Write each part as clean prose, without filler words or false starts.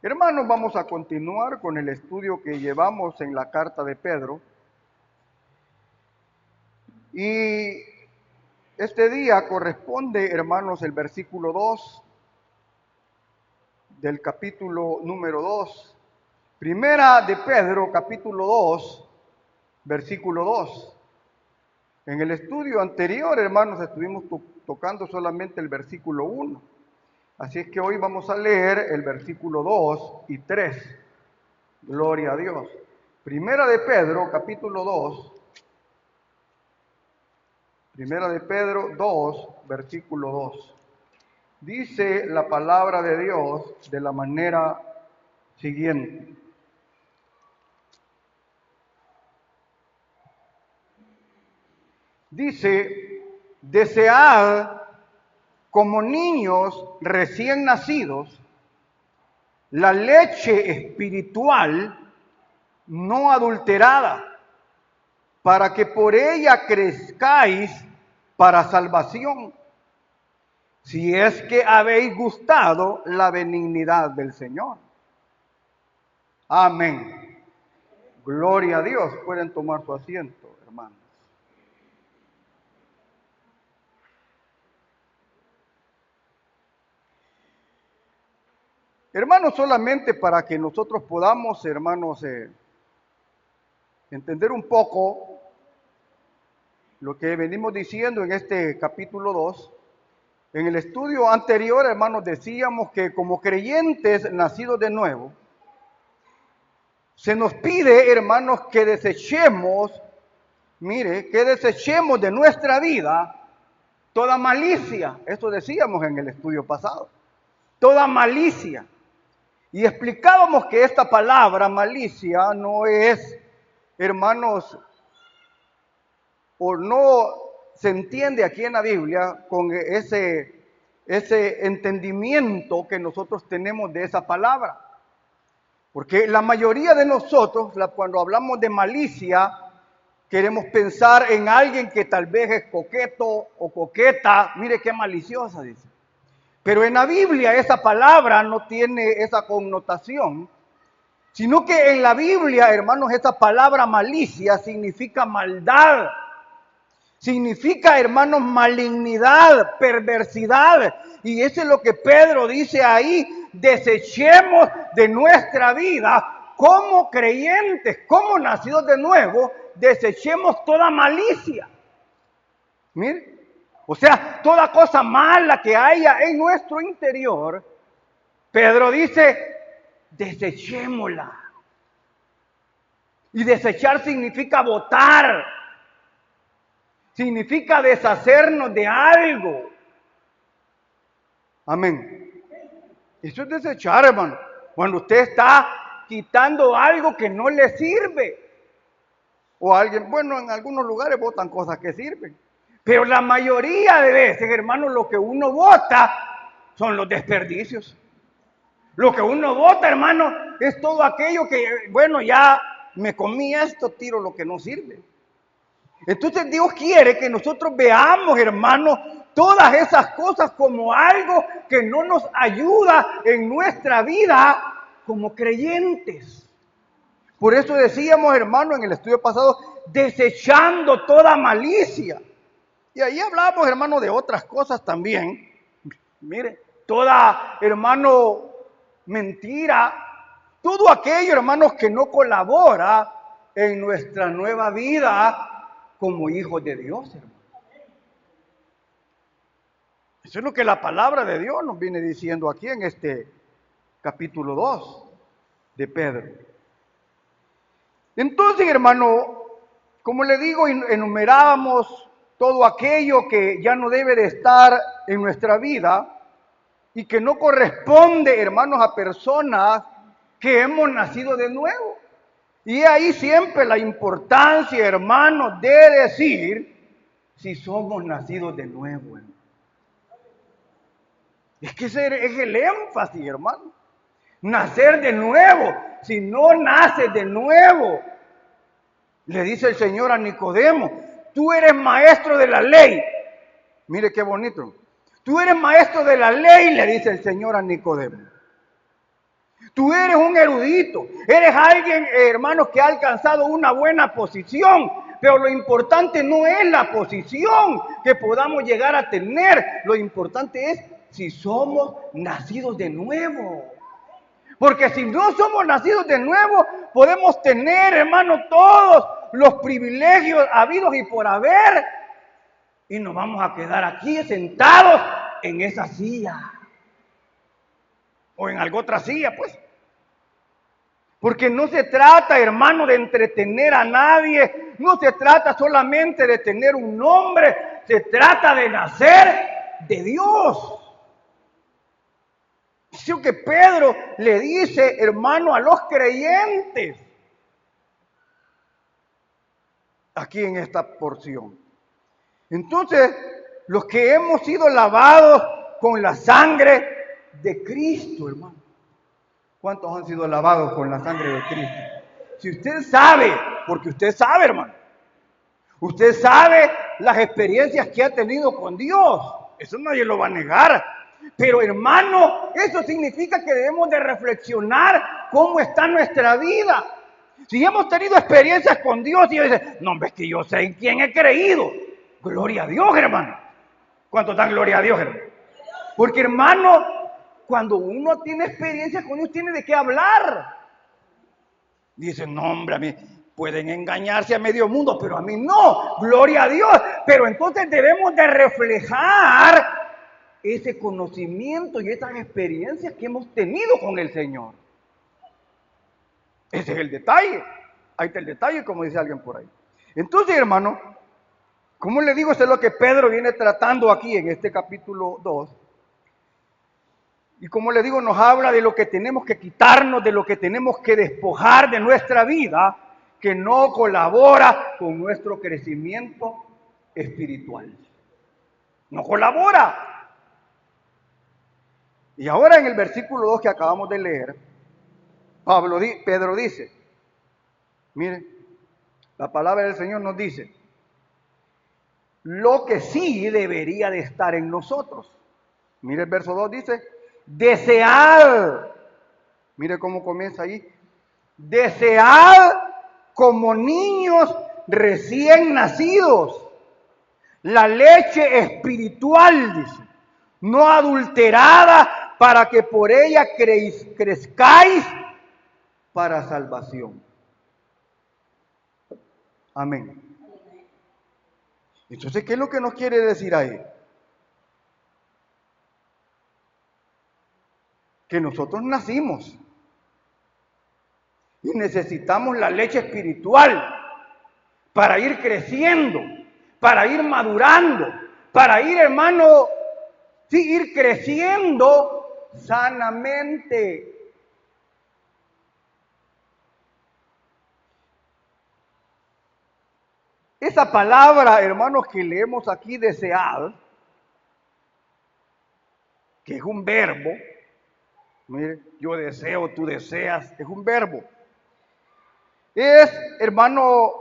Hermanos, vamos a continuar con el estudio que llevamos en la carta de Pedro. Y este día corresponde, hermanos, el versículo 2 del capítulo número 2. Primera de Pedro, capítulo 2, versículo 2. En el estudio anterior, hermanos, estuvimos tocando solamente el versículo 1. Así es que hoy vamos a leer el versículo 2 y 3. Gloria a Dios. Primera de Pedro, capítulo 2. Primera de Pedro 2, versículo 2. Dice la palabra de Dios de la manera siguiente. Dice, desead como niños recién nacidos la leche espiritual no adulterada, para que por ella crezcáis para salvación, si es que habéis gustado la benignidad del Señor. Amén. Gloria a Dios. Pueden tomar su asiento, hermanos. Hermanos, solamente para que nosotros podamos, hermanos, entender un poco lo que venimos diciendo en este capítulo 2. En el estudio anterior, hermanos, decíamos que como creyentes nacidos de nuevo, se nos pide, hermanos, que desechemos, que desechemos de nuestra vida toda malicia. Esto decíamos en el estudio pasado. Toda malicia. Y explicábamos que esta palabra malicia no es, hermanos, o no se entiende aquí en la Biblia con ese entendimiento que nosotros tenemos de esa palabra. Porque la mayoría de nosotros, cuando hablamos de malicia, queremos pensar en alguien que tal vez es coqueto o coqueta. Mire qué maliciosa, dice. Pero en la Biblia esa palabra no tiene esa connotación, sino que en la Biblia, hermanos, esa palabra malicia significa maldad. Significa, hermanos, malignidad, perversidad. Y eso es lo que Pedro dice ahí. Desechemos de nuestra vida como creyentes, como nacidos de nuevo, desechemos toda malicia. Mire, o sea, toda cosa mala que haya en nuestro interior, Pedro dice, desechémosla. Y desechar significa botar. Significa deshacernos de algo. Amén. Eso es desechar, hermano. Cuando usted está quitando algo que no le sirve. O alguien, bueno, en algunos lugares botan cosas que sirven. Pero la mayoría de veces, hermano, lo que uno bota son los desperdicios. Lo que uno bota, hermano, es todo aquello que, bueno, ya me comí esto, tiro lo que no sirve. Entonces Dios quiere que nosotros veamos, hermanos, todas esas cosas como algo que no nos ayuda en nuestra vida como creyentes. Por eso decíamos, hermanos, en el estudio pasado, desechando toda malicia. Y ahí hablamos, hermanos, de otras cosas también. Mire, toda, hermano, mentira, todo aquello, hermanos, que no colabora en nuestra nueva vida como hijos de Dios, hermano. Eso es lo que la palabra de Dios nos viene diciendo aquí en este capítulo 2 de Pedro. Entonces, hermano, como le digo, enumerábamos todo aquello que ya no debe de estar en nuestra vida y que no corresponde, hermanos, a personas que hemos nacido de nuevo. Y ahí siempre la importancia, hermanos, de decir si somos nacidos de nuevo, hermano. Es que ese es el énfasis, hermano. Nacer de nuevo. Si no naces de nuevo, le dice el Señor a Nicodemo, tú eres maestro de la ley. Mire qué bonito. Tú eres maestro de la ley, le dice el Señor a Nicodemo. Tú eres un erudito, eres alguien, hermanos, que ha alcanzado una buena posición, pero lo importante no es la posición que podamos llegar a tener, lo importante es si somos nacidos de nuevo. Porque si no somos nacidos de nuevo, podemos tener, hermano, todos los privilegios habidos y por haber, y nos vamos a quedar aquí sentados en esa silla, o en alguna otra silla, pues. Porque no se trata, hermano, de entretener a nadie, no se trata solamente de tener un nombre, se trata de nacer de Dios. Es lo que Pedro le dice, hermano, a los creyentes, aquí en esta porción. Entonces, los que hemos sido lavados con la sangre de Cristo, hermano. ¿Cuántos han sido lavados con la sangre de Cristo? Si usted sabe, porque usted sabe, hermano, usted sabe las experiencias que ha tenido con Dios, eso nadie lo va a negar. Pero, hermano, eso significa que debemos de reflexionar cómo está nuestra vida. Si hemos tenido experiencias con Dios y dice, no, es que yo sé en quién he creído. Gloria a Dios, hermano. ¿Cuántos dan gloria a Dios, hermano? Porque, hermano, cuando uno tiene experiencias con Dios, tiene de qué hablar. Dice, no, hombre, a mí pueden engañarse a medio mundo, pero a mí no. Gloria a Dios. Pero entonces debemos de reflejar ese conocimiento y esas experiencias que hemos tenido con el Señor. Ese es el detalle. Ahí está el detalle, como dice alguien por ahí. Entonces, hermano, como le digo, eso es lo que Pedro viene tratando aquí en este capítulo 2. Y como le digo, nos habla de lo que tenemos que quitarnos, de lo que tenemos que despojar de nuestra vida, que no colabora con nuestro crecimiento espiritual. No colabora. Y ahora en el versículo 2 que acabamos de leer, Pedro dice, mire, la palabra del Señor nos dice, lo que sí debería de estar en nosotros. Mire el verso 2 dice, desead, mire cómo comienza ahí, desead como niños recién nacidos la leche espiritual, dice, no adulterada, para que por ella crezcáis para salvación. Amén. Entonces, ¿qué es lo que nos quiere decir ahí? Que nosotros nacimos y necesitamos la leche espiritual para ir creciendo, para ir madurando, para ir, hermano, sí, ir creciendo sanamente. Esa palabra, hermanos, que leemos aquí, desear, que es un verbo, mire, yo deseo, tú deseas, es un verbo. Es, hermano,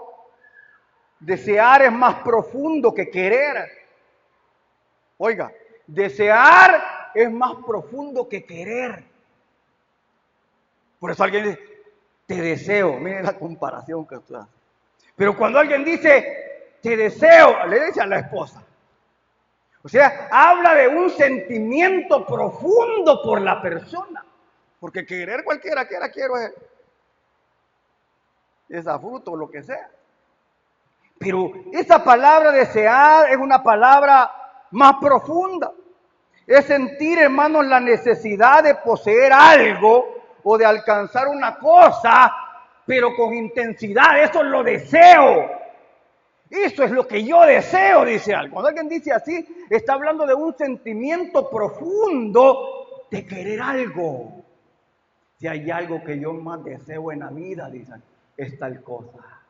desear es más profundo que querer. Oiga, desear es más profundo que querer. Por eso alguien dice, te deseo. Miren la comparación que usted hace. Pero cuando alguien dice, te deseo, le dice a la esposa. O sea, habla de un sentimiento profundo por la persona. Porque querer cualquiera quiero esa fruta o lo que sea. Pero esa palabra desear es una palabra más profunda. Es sentir, hermanos, la necesidad de poseer algo o de alcanzar una cosa, pero con intensidad. Eso lo deseo. Eso es lo que yo deseo, dice algo. Cuando alguien dice así, está hablando de un sentimiento profundo de querer algo. Si hay algo que yo más deseo en la vida, dicen, es tal cosa.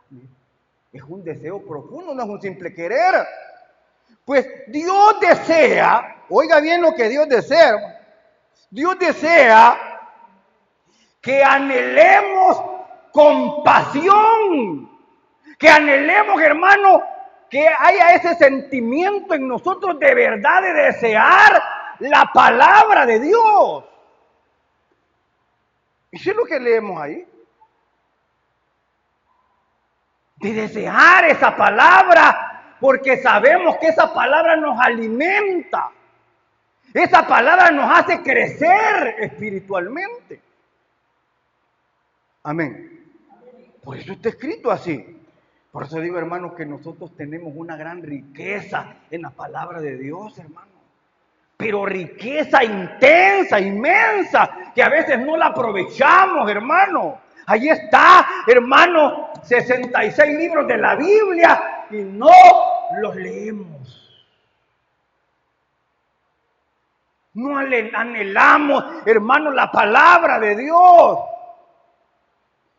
Es un deseo profundo, no es un simple querer. Pues Dios desea, oiga bien lo que Dios desea. Dios desea que anhelemos compasión, que anhelemos, hermano, que haya ese sentimiento en nosotros de verdad de desear la palabra de Dios. Eso es lo que leemos ahí. De desear esa palabra, porque sabemos que esa palabra nos alimenta. Esa palabra nos hace crecer espiritualmente. Amén. Por eso está escrito así. Por eso digo, hermanos, que nosotros tenemos una gran riqueza en la palabra de Dios, hermano. Pero riqueza intensa, inmensa, que a veces no la aprovechamos, hermano. Ahí está, hermano, 66 libros de la Biblia y no los leemos. No anhelamos, hermano, la palabra de Dios.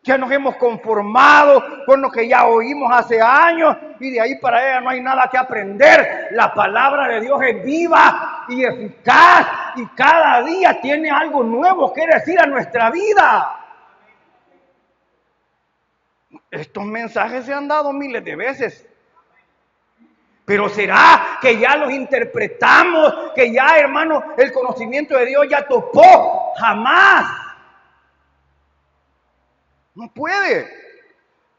Ya nos hemos conformado con lo que ya oímos hace años y de ahí para allá no hay nada que aprender. La palabra de Dios es viva y eficaz y cada día tiene algo nuevo que decir a nuestra vida. Estos mensajes se han dado miles de veces. Pero será que ya los interpretamos, que ya, hermano, el conocimiento de Dios ya topó. Jamás. No puede,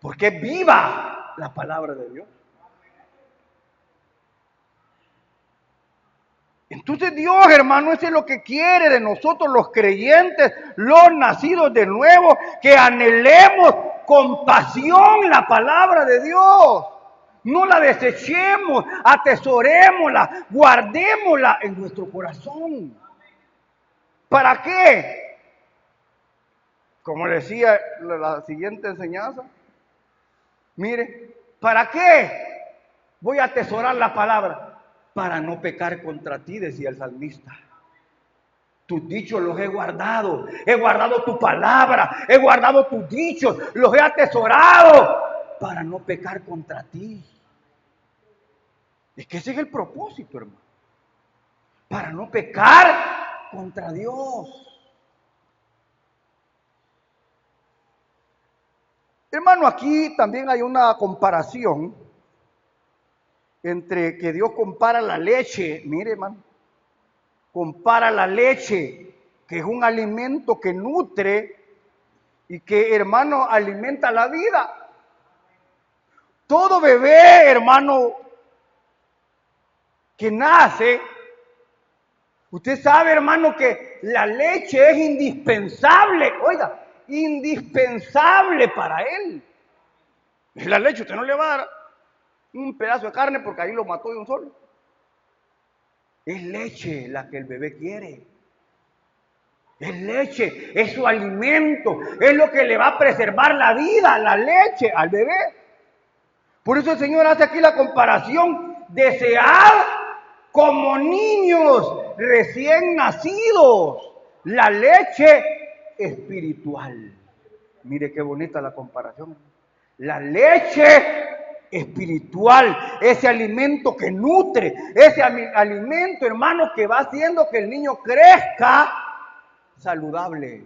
porque es viva la palabra de Dios. Entonces Dios, hermano, eso es lo que quiere de nosotros los creyentes, los nacidos de nuevo, que anhelemos con pasión la palabra de Dios. No la desechemos, atesorémosla, guardémosla en nuestro corazón. ¿Para qué? Como decía la siguiente enseñanza, mire, ¿para qué voy a atesorar la palabra? Para no pecar contra ti, decía el salmista. Tus dichos los he guardado tu palabra, he guardado tus dichos, los he atesorado para no pecar contra ti. Es que ese es el propósito, hermano, para no pecar contra Dios. Hermano, aquí también hay una comparación entre que Dios compara la leche, mire, hermano, compara la leche, que es un alimento que nutre y que, hermano, alimenta la vida. Todo bebé, hermano, que nace, usted sabe, hermano, que la leche es indispensable, oiga, indispensable para él. La leche usted no le va a dar un pedazo de carne porque ahí lo mató de un solo. Es leche la que el bebé quiere. Es leche, es su alimento, es lo que le va a preservar la vida, la leche al bebé. Por eso el Señor hace aquí la comparación, desead como niños recién nacidos la leche espiritual. Mire qué bonita la comparación. La leche espiritual, ese alimento que nutre, ese alimento, hermano, que va haciendo que el niño crezca saludable.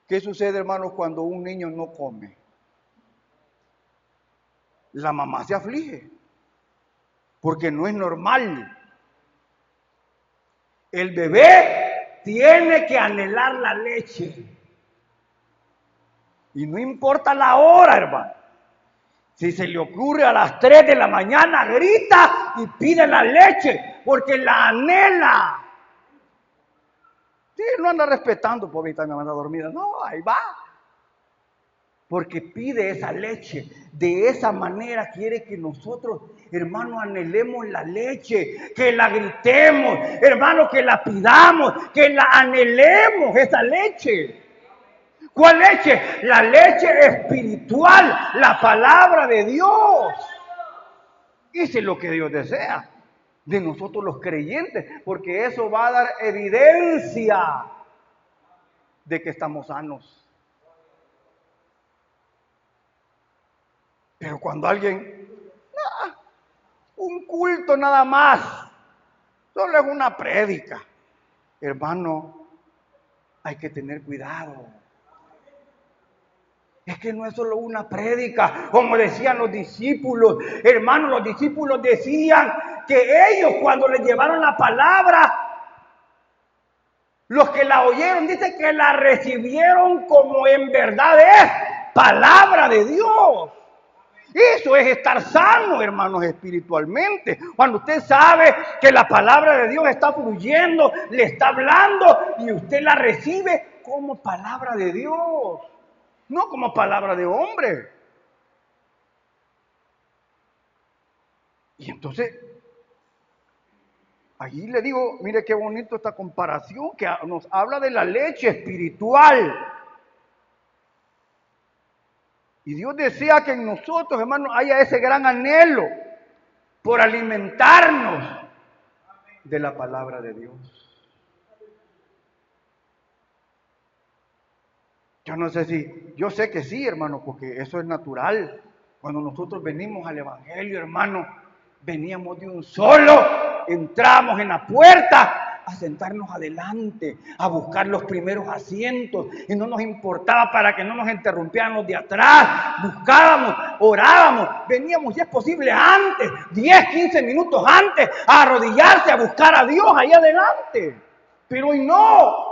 ¿Qué sucede, hermano, cuando un niño no come? La mamá se aflige, porque no es normal. El bebé tiene que anhelar la leche. Y no importa la hora, hermano. Si se le ocurre a las 3 de la mañana, grita y pide la leche, porque la anhela. Sí, no anda respetando, pobrecita, me manda dormida. No, ahí va. Porque pide esa leche. De esa manera quiere que nosotros, hermano, anhelemos la leche, que la gritemos, hermano, que la pidamos, que la anhelemos, esa leche. ¿Cuál leche? La leche espiritual, la palabra de Dios. Eso es lo que Dios desea de nosotros los creyentes, porque eso va a dar evidencia de que estamos sanos. Pero cuando alguien, un culto nada más, solo es una prédica, hermano, hay que tener cuidado. Es que no es solo una prédica, como decían los discípulos. Hermanos, los discípulos decían que ellos cuando les llevaron la palabra, Los que la oyeron, dice que la recibieron como en verdad es palabra de Dios. Eso es estar sano, hermanos, espiritualmente. Cuando usted sabe que la palabra de Dios está fluyendo, le está hablando y usted la recibe como palabra de Dios, no como palabra de hombre. Y entonces, allí le digo, mire qué bonito esta comparación que nos habla de la leche espiritual. Y Dios desea que en nosotros, hermanos, haya ese gran anhelo por alimentarnos de la palabra de Dios. Yo no sé si, yo sé que sí, hermano, porque eso es natural. Cuando nosotros venimos al Evangelio, hermano, veníamos de un solo, entramos en la puerta a sentarnos adelante, a buscar los primeros asientos, y no nos importaba para que no nos interrumpieran los de atrás, buscábamos, orábamos, veníamos, si es posible, antes, 10, 15 minutos antes, a arrodillarse, a buscar a Dios ahí adelante. Pero hoy no.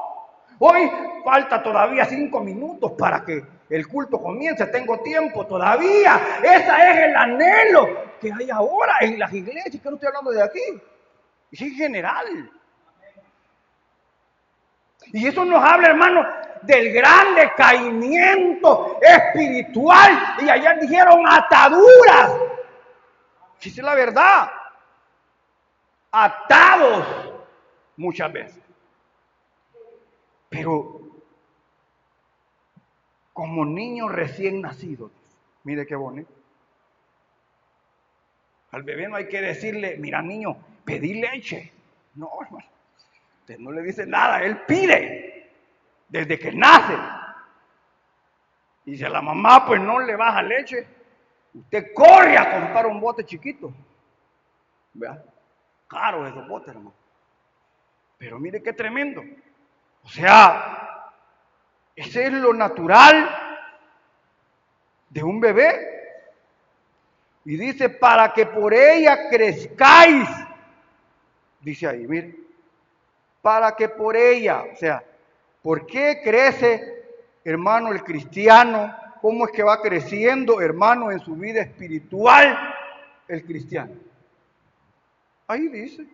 Hoy falta todavía 5 minutos para que el culto comience. Tengo tiempo todavía. Ese es el anhelo que hay ahora en las iglesias. Que no estoy hablando de aquí. Es en general. Y eso nos habla, hermano, del gran decaimiento espiritual. Y ayer dijeron ataduras. Esa es la verdad. Atados muchas veces. Pero como niños recién nacidos. Mire qué bonito. Al bebé no hay que decirle, mira niño, pedí leche. No, hermano. Usted no le dice nada, él pide desde que nace. Y si a la mamá pues no le baja leche, usted corre a comprar un bote chiquito. ¿Vea? Caro esos botes, hermano. Pero mire qué tremendo. O sea, ese es lo natural de un bebé. Y dice, para que por ella crezcáis. Dice ahí, mire. Para que por ella, o sea, ¿por qué crece, hermano, el cristiano? ¿Cómo es que va creciendo, hermano, en su vida espiritual el cristiano? Ahí dice,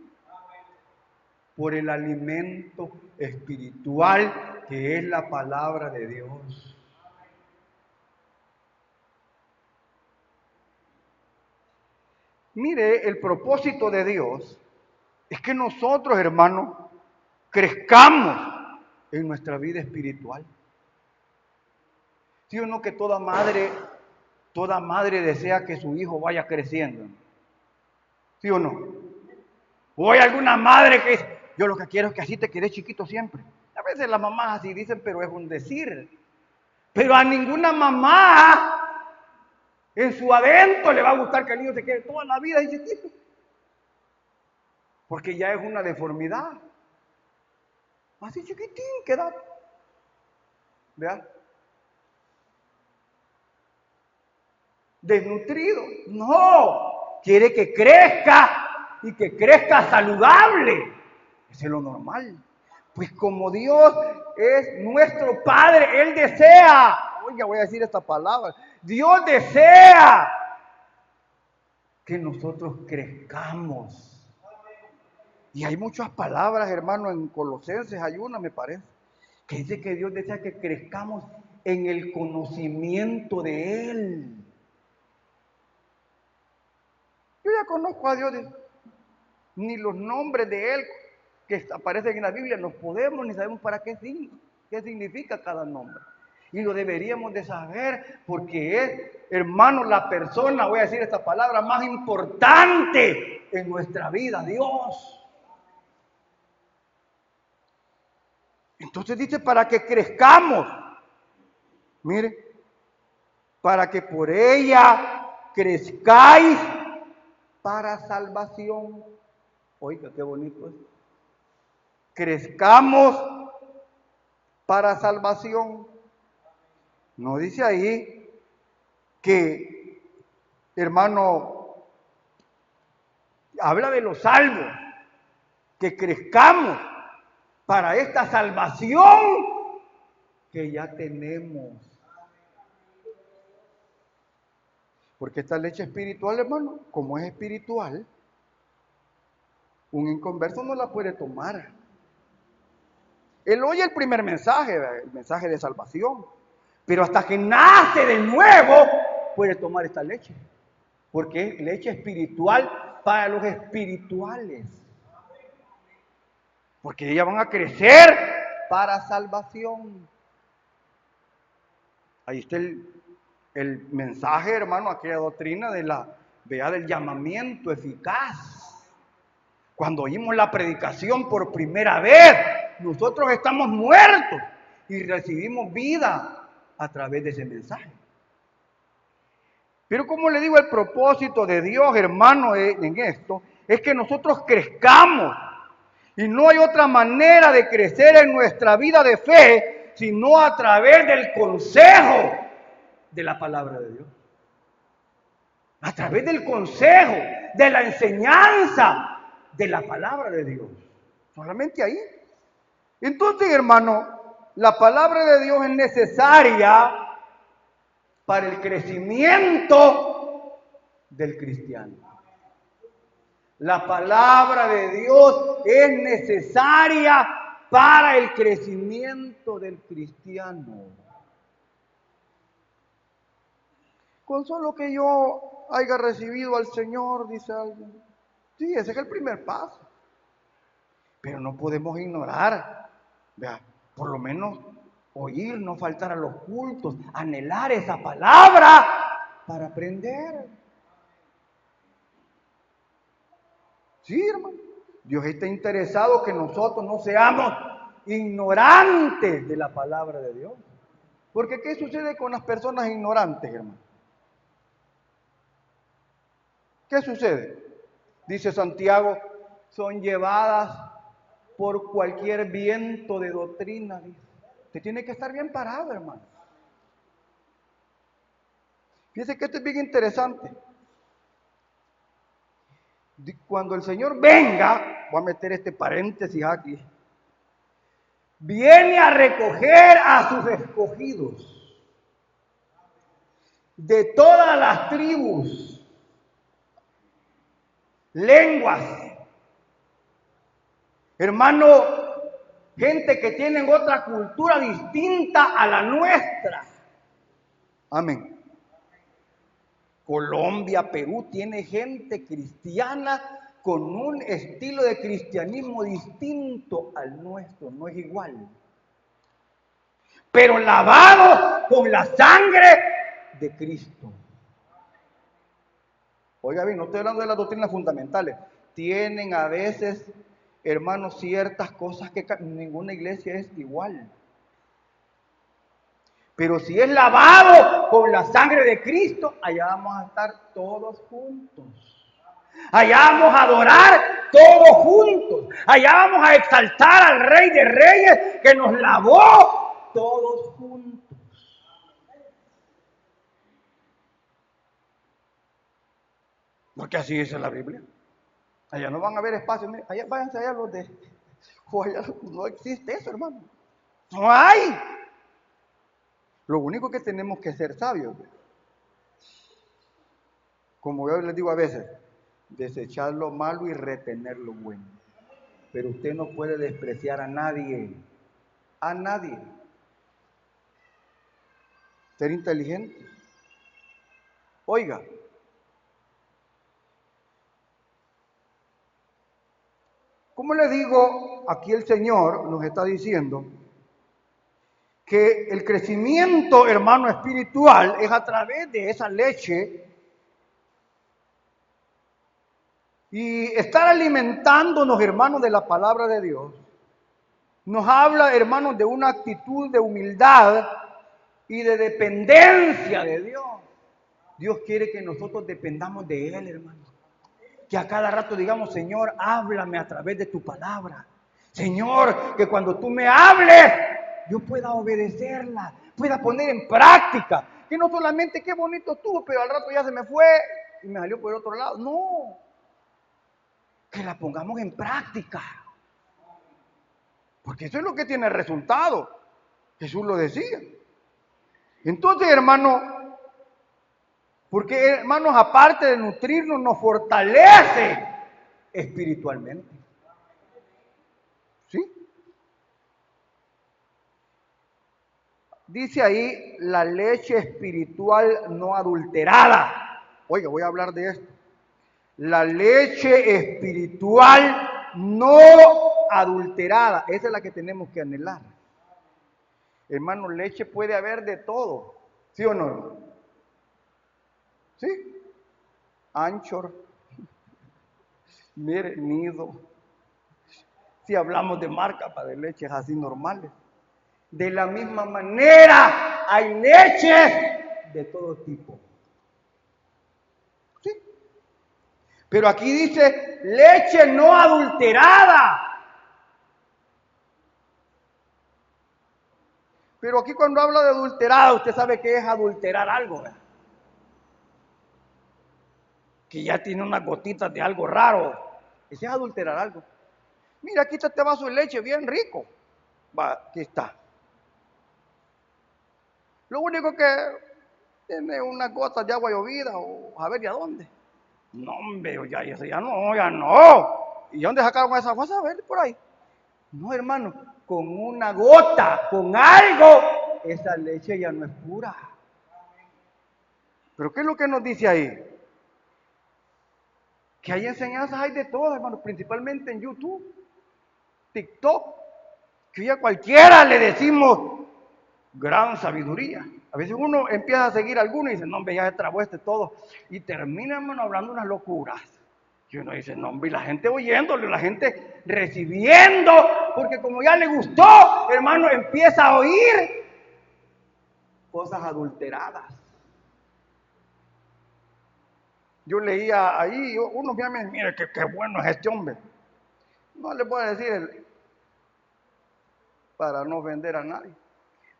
por el alimento espiritual que es la palabra de Dios. Mire, el propósito de Dios es que nosotros, hermanos, crezcamos en nuestra vida espiritual. ¿Sí o no que toda madre desea que su hijo vaya creciendo? ¿Sí o no? O hay alguna madre que dice, yo lo que quiero es que así te quedes chiquito siempre. A veces las mamás así dicen, pero es un decir. Pero a ninguna mamá en su adentro le va a gustar que el niño se quede toda la vida así chiquito. Porque ya es una deformidad. Así chiquitín queda. ¿Vean? Desnutrido. No. Quiere que crezca y que crezca saludable. Eso es lo normal. Pues como Dios es nuestro Padre, Él desea, oiga, voy a decir esta palabra, Dios desea que nosotros crezcamos. Y hay muchas palabras, hermano, en Colosenses hay una, me parece, que dice que Dios desea que crezcamos en el conocimiento de Él. Yo ya conozco a Dios, ni los nombres de Él que aparecen en la Biblia los podemos ni sabemos para qué significa cada nombre. Y lo deberíamos de saber porque es, hermano, la persona, voy a decir esta palabra, más importante en nuestra vida, Dios. Entonces dice, para que crezcamos, mire, para que por ella crezcáis para salvación. Oiga, qué bonito es. Crezcamos para salvación. No dice ahí que, hermano, habla de los salvos, que crezcamos para esta salvación que ya tenemos. Porque esta leche espiritual, hermano, como es espiritual, un inconverso no la puede tomar. Él oye el primer mensaje, el mensaje de salvación, pero hasta que nace de nuevo puede tomar esta leche, porque es leche espiritual para los espirituales, porque ellas van a crecer para salvación. Ahí está el mensaje, hermano, aquella doctrina del llamamiento eficaz. Cuando oímos la predicación por primera vez, nosotros estamos muertos y recibimos vida a través de ese mensaje. Pero como le digo, el propósito de Dios, hermano, en esto, es que nosotros crezcamos. Y no hay otra manera de crecer en nuestra vida de fe, sino a través del consejo de la palabra de Dios. A través del consejo, de la enseñanza de la palabra de Dios. Solamente ahí. Entonces, hermano, la palabra de Dios es necesaria para el crecimiento del cristiano. La palabra de Dios es necesaria para el crecimiento del cristiano. Con solo que yo haya recibido al Señor, dice alguien. Sí, ese es el primer paso. Pero no podemos ignorar, vea, por lo menos oír, no faltar a los cultos, anhelar esa palabra para aprender. Sí, hermano. Dios está interesado que nosotros no seamos ignorantes de la palabra de Dios. Porque ¿qué sucede con las personas ignorantes, hermano? ¿Qué sucede? Dice Santiago, son llevadas por cualquier viento de doctrina. Dice. Usted tiene que estar bien parado, hermano. Fíjese que esto es bien interesante. Cuando el Señor venga, voy a meter este paréntesis aquí, viene a recoger a sus escogidos de todas las tribus, lenguas, hermano, gente que tienen otra cultura distinta a la nuestra. Amén. Colombia, Perú, tiene gente cristiana con un estilo de cristianismo distinto al nuestro, no es igual. Pero lavado con la sangre de Cristo. Oiga bien, no estoy hablando de las doctrinas fundamentales. Tienen a veces, hermanos, ciertas cosas que ninguna iglesia es igual. Pero si es lavado con la sangre de Cristo, allá vamos a estar todos juntos. Allá vamos a adorar todos juntos. Allá vamos a exaltar al Rey de Reyes que nos lavó todos juntos. Porque así dice la Biblia. Allá no van a haber espacio. Miren, allá váyanse allá los de... O allá no existe eso, hermano. No hay. Lo único que tenemos que ser sabios. Como yo les digo a veces, desechar lo malo y retener lo bueno. Pero usted no puede despreciar a nadie. A nadie. Ser inteligente. Oiga. Como le digo, aquí el Señor nos está diciendo que el crecimiento, hermano, espiritual es a través de esa leche y estar alimentándonos, hermanos, de la palabra de Dios. Nos habla, hermanos, de una actitud de humildad y de dependencia de Dios. Dios quiere que nosotros dependamos de Él, hermano. Que a cada rato digamos, Señor, háblame a través de tu palabra. Señor, que cuando tú me hables, yo pueda obedecerla, pueda poner en práctica. Que no solamente qué bonito estuvo, pero al rato ya se me fue y me salió por el otro lado. No, que la pongamos en práctica. Porque eso es lo que tiene resultado. Jesús lo decía. Entonces, hermano, porque hermanos, aparte de nutrirnos, nos fortalece espiritualmente. ¿Sí? Dice ahí la leche espiritual no adulterada. Oiga, voy a hablar de esto. La leche espiritual no adulterada. Esa es la que tenemos que anhelar. Hermano, leche puede haber de todo. ¿Sí o no? ¿Sí? Anchor, mire, Nido. Si hablamos de marcas de leches así normales. De la misma manera, hay leches de todo tipo. ¿Sí? Pero aquí dice leche no adulterada. Pero aquí cuando habla de adulterada, usted sabe que es adulterar algo, ¿verdad? Que ya tiene unas gotitas de algo raro. Ese es adulterar algo. Mira, aquí está este vaso de leche bien rico. Va, aquí está. Lo único que tiene unas gotas de agua llovida o a ver de a dónde. No, hombre, ya no, ya no. ¿Y dónde sacaron esa cosa? A ver, por ahí. No, hermano, con una gota, con algo, esa leche ya no es pura. ¿Pero qué es lo que nos dice ahí? Que hay enseñanzas, hay de todas, hermano, principalmente en YouTube, TikTok, que ya a cualquiera le decimos gran sabiduría. A veces uno empieza a seguir a alguno y dice, no, hombre, ya se trabó todo. Y termina, hermano, hablando unas locuras. Y uno dice, no, hombre, y la gente oyéndole, la gente recibiendo, porque como ya le gustó, hermano, empieza a oír cosas adulteradas. Yo leía ahí, uno me dice, mire, qué bueno es este hombre. No le voy a decir para no ofender a nadie.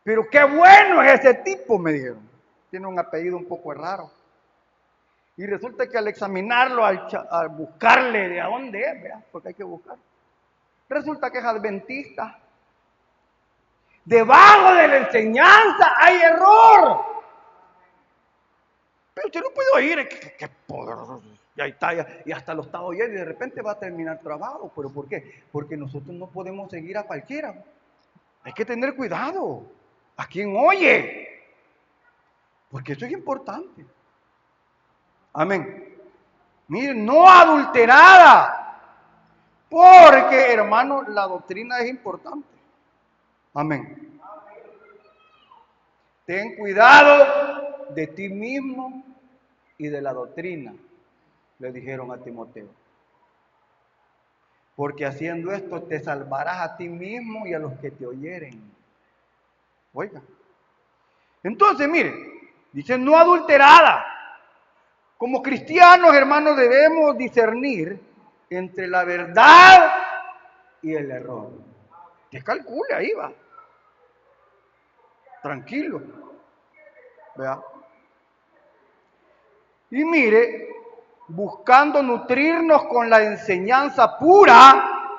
Pero qué bueno es ese tipo, me dijeron. Tiene un apellido un poco raro. Y resulta que al examinarlo, al buscarle de a dónde es, ¿verdad? Porque hay que buscar. Resulta que es adventista. Debajo de la enseñanza hay error. Pero usted no puede oír, que poderoso. Y ahí está, y hasta lo está oyendo y de repente va a terminar trabajo. ¿Pero por qué? Porque nosotros no podemos seguir a cualquiera. Hay que tener cuidado a quien oye. Porque eso es importante. Amén. Miren, no adulterada. Porque, hermano, la doctrina es importante. Amén. Ten cuidado de ti mismo y de la doctrina, le dijeron a Timoteo. Porque haciendo esto te salvarás a ti mismo y a los que te oyeren. Oiga. Entonces, mire, dice no adulterada. Como cristianos, hermanos, debemos discernir entre la verdad y el error. Que calcule, ahí va. Tranquilo. Vea. Y mire, buscando nutrirnos con la enseñanza pura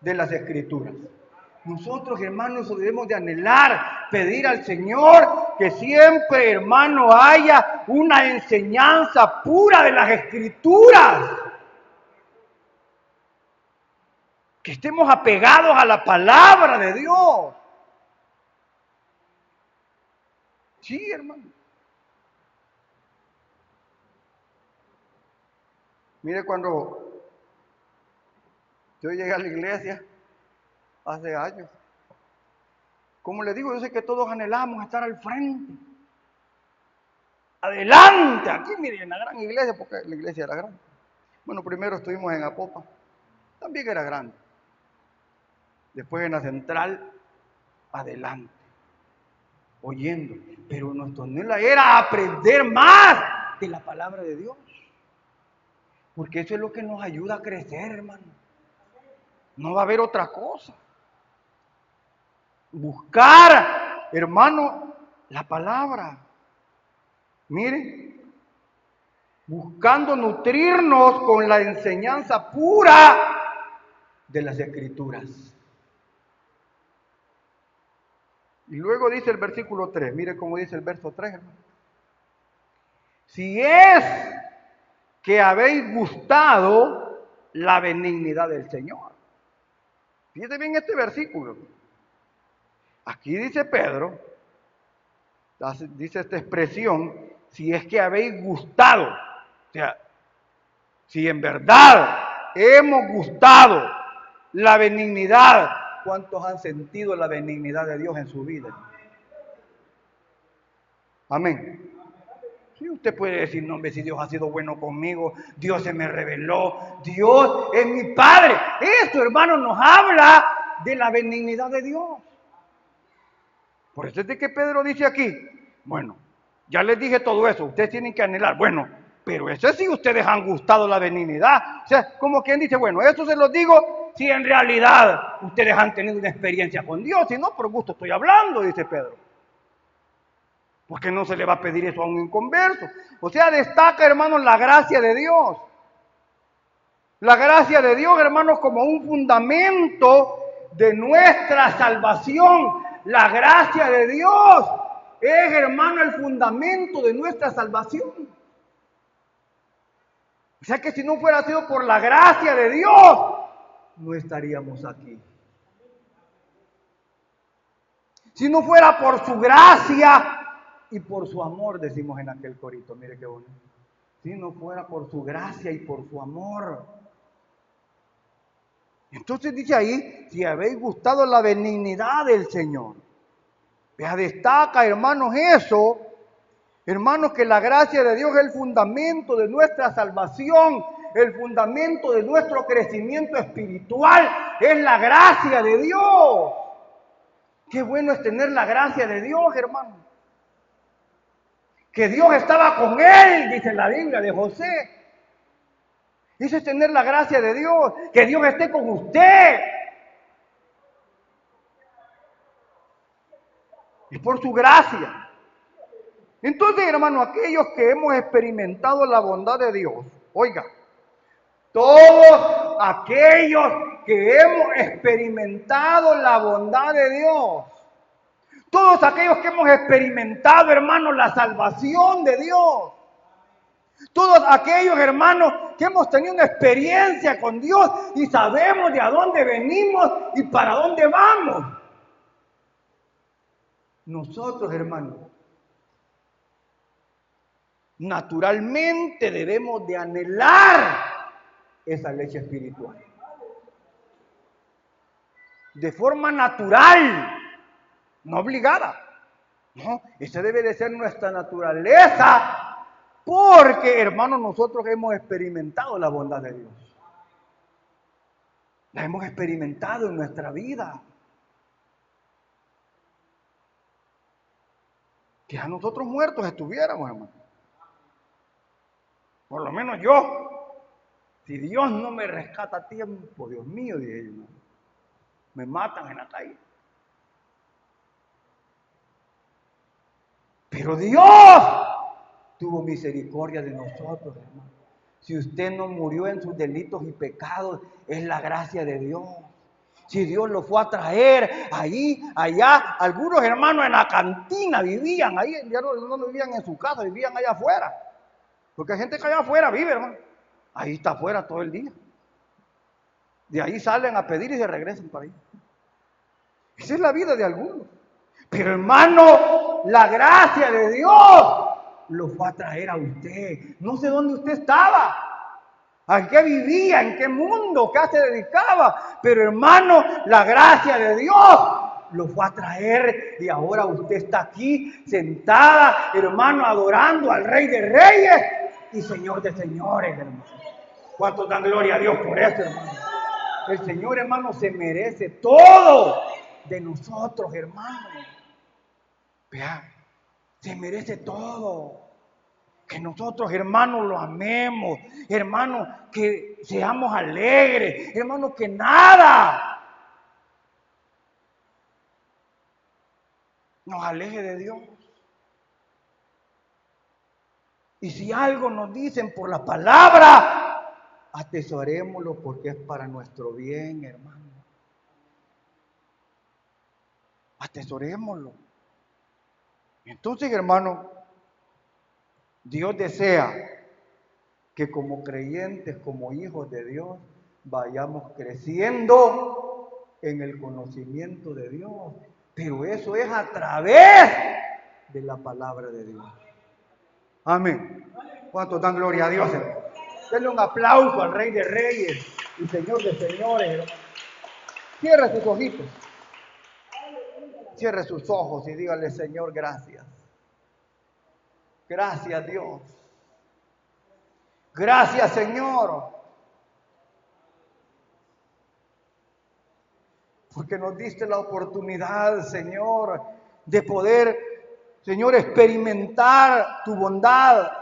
de las Escrituras. Nosotros, hermanos, debemos de anhelar, pedir al Señor que siempre, hermano, haya una enseñanza pura de las Escrituras. Que estemos apegados a la palabra de Dios. Sí, hermano. Mire, cuando yo llegué a la iglesia hace años, como le digo, yo sé que todos anhelamos estar al frente. Adelante, aquí mire, en la gran iglesia, porque la iglesia era grande. Bueno, primero estuvimos en Apopa, también era grande. Después en la central, adelante, oyendo. Pero nuestro anhelo era aprender más de la palabra de Dios. Porque eso es lo que nos ayuda a crecer, hermano. No va a haber otra cosa. Buscar, hermano, la palabra. Miren, buscando nutrirnos con la enseñanza pura de las Escrituras. Y luego dice el versículo 3, mire cómo dice el verso 3, hermano. Si es que habéis gustado la benignidad del Señor. Fíjate bien este versículo. Aquí dice Pedro, dice esta expresión, si es que habéis gustado. O sea, si en verdad hemos gustado la benignidad, ¿cuántos han sentido la benignidad de Dios en su vida? Amén. Sí, usted puede decir, no, hombre, si Dios ha sido bueno conmigo, Dios se me reveló, Dios es mi Padre. Esto, hermano, nos habla de la benignidad de Dios. Por eso es de que Pedro dice aquí, bueno, ya les dije todo eso, ustedes tienen que anhelar, bueno, pero eso sí ustedes han gustado la benignidad. O sea, como quien dice, bueno, eso se los digo si en realidad ustedes han tenido una experiencia con Dios, si no, por gusto estoy hablando, dice Pedro. Porque no se le va a pedir eso a un inconverso. O sea, destaca, hermanos, la gracia de Dios. La gracia de Dios, hermanos, como un fundamento de nuestra salvación. La gracia de Dios es, hermano, el fundamento de nuestra salvación. O sea que si no fuera sido por la gracia de Dios, no estaríamos aquí. Si no fuera por su gracia y por su amor, decimos en aquel corito, mire qué bonito. Si no fuera por su gracia y por su amor. Entonces dice ahí, si habéis gustado la benignidad del Señor. Vea, destaca, hermanos, eso. Hermanos, que la gracia de Dios es el fundamento de nuestra salvación, el fundamento de nuestro crecimiento espiritual, es la gracia de Dios. Qué bueno es tener la gracia de Dios, hermano. Que Dios estaba con él, dice la Biblia de José. Eso es tener la gracia de Dios, que Dios esté con usted. Y por su gracia. Entonces, hermano, aquellos que hemos experimentado la bondad de Dios, oiga, todos aquellos que hemos experimentado la bondad de Dios, todos aquellos que hemos experimentado, hermano, la salvación de Dios, todos aquellos, hermanos, que hemos tenido una experiencia con Dios y sabemos de a dónde venimos y para dónde vamos. Nosotros, hermanos, naturalmente debemos de anhelar esa leche espiritual. De forma natural, no obligada. No, esa debe de ser nuestra naturaleza. Porque, hermanos, nosotros hemos experimentado la bondad de Dios. La hemos experimentado en nuestra vida. Que a nosotros muertos estuviéramos, hermano. Por lo menos yo. Si Dios no me rescata a tiempo, Dios mío, dije yo, me matan en la calle. Pero Dios tuvo misericordia de nosotros, hermano. Si usted no murió en sus delitos y pecados, es la gracia de Dios. Si Dios lo fue a traer ahí, allá, algunos hermanos en la cantina vivían ahí, ya no vivían en su casa, vivían allá afuera. Porque hay gente que allá afuera vive, hermano. Ahí está afuera todo el día. De ahí salen a pedir y se regresan para ahí. Esa es la vida de algunos. Pero hermano, la gracia de Dios lo fue a traer a usted. No sé dónde usted estaba, a qué vivía, en qué mundo, qué se dedicaba. Pero hermano, la gracia de Dios lo fue a traer y ahora usted está aquí sentada, hermano, adorando al Rey de Reyes y Señor de Señores, hermano. ¿Cuántos dan gloria a Dios por eso, hermano? El Señor, hermano, se merece todo de nosotros, hermano. Vea, se merece todo. Que nosotros, hermanos, lo amemos. Hermanos, que seamos alegres. Hermanos, que nada nos aleje de Dios. Y si algo nos dicen por la palabra, atesorémoslo porque es para nuestro bien, hermano. Atesorémoslo. Entonces, hermano, Dios desea que como creyentes, como hijos de Dios, vayamos creciendo en el conocimiento de Dios. Pero eso es a través de la palabra de Dios. Amén. ¿Cuántos dan gloria a Dios, hermano? Denle un aplauso al Rey de Reyes y Señor de Señores, hermano. Cierre sus ojitos. Cierre sus ojos y dígale, Señor, gracias. Gracias, Dios. Gracias, Señor. Porque nos diste la oportunidad, Señor, de poder, Señor, experimentar tu bondad,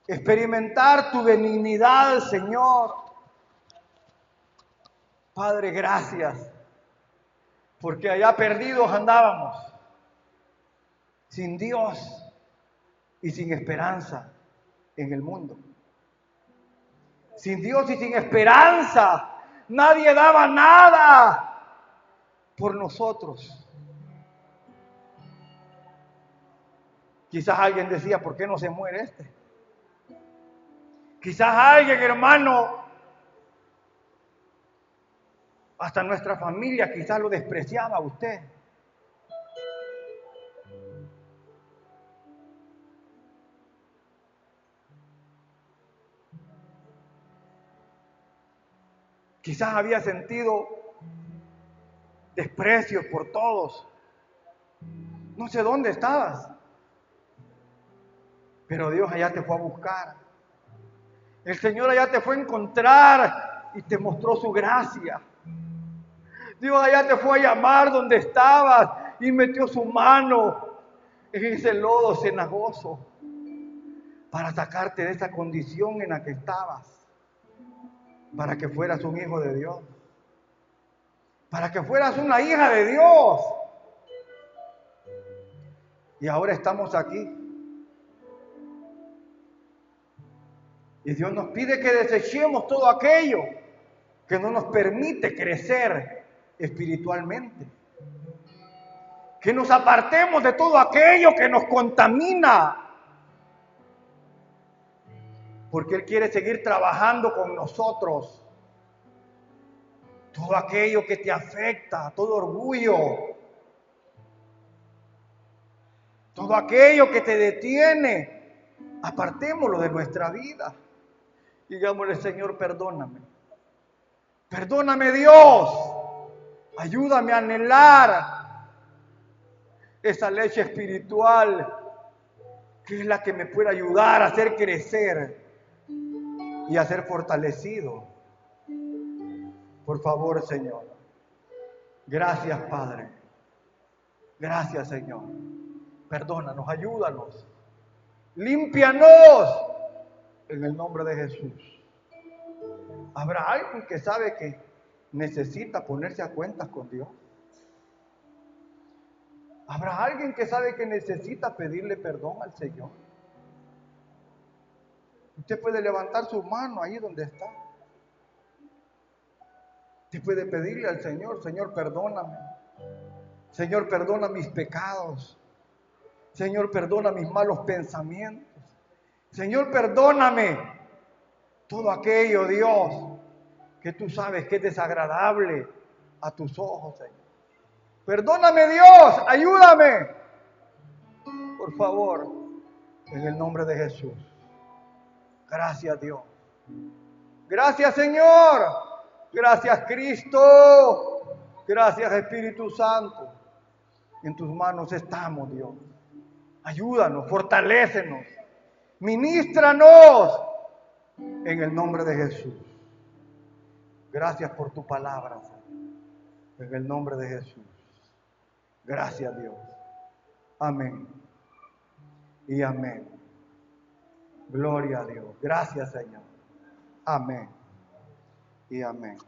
experimentar tu benignidad, Señor. Padre, gracias, porque allá perdidos andábamos, sin Dios y sin esperanza en el mundo. Sin Dios y sin esperanza, nadie daba nada por nosotros. Quizás alguien decía, ¿por qué no se muere este? Quizás alguien, hermano, hasta nuestra familia quizás lo despreciaba a usted. Quizás había sentido desprecio por todos. No sé dónde estabas, pero Dios allá te fue a buscar. El Señor allá te fue a encontrar y te mostró su gracia. Dios allá te fue a llamar donde estabas y metió su mano en ese lodo cenagoso para sacarte de esa condición en la que estabas, para que fueras un hijo de Dios, para que fueras una hija de Dios. Y ahora estamos aquí. Y Dios nos pide que desechemos todo aquello que no nos permite crecer espiritualmente. Que nos apartemos de todo aquello que nos contamina. Porque Él quiere seguir trabajando con nosotros. Todo aquello que te afecta, todo orgullo, todo aquello que te detiene, apartémoslo de nuestra vida. Digámosle, Señor, perdóname. Perdóname, Dios. Ayúdame a anhelar esa leche espiritual que es la que me puede ayudar a hacer crecer y a ser fortalecido. Por favor, Señor. Gracias, Padre. Gracias, Señor. Perdónanos, ayúdanos. Límpianos en el nombre de Jesús. ¿Habrá alguien que sabe que necesita ponerse a cuentas con Dios? ¿Habrá alguien que sabe que necesita pedirle perdón al Señor? Usted puede levantar su mano ahí donde está. Usted puede pedirle al Señor, Señor, perdóname. Señor, perdona mis pecados. Señor, perdona mis malos pensamientos. Señor, perdóname todo aquello, Dios, que tú sabes que es desagradable a tus ojos, Señor. Perdóname, Dios, ayúdame. Por favor, en el nombre de Jesús. Gracias, Dios. Gracias, Señor. Gracias, Cristo. Gracias, Espíritu Santo. En tus manos estamos, Dios. Ayúdanos, fortalécenos. Ministranos en el nombre de Jesús. Gracias por tu palabra, Señor. En el nombre de Jesús. Gracias, Dios. Amén. Y amén. Gloria a Dios. Gracias, Señor. Amén. Y amén.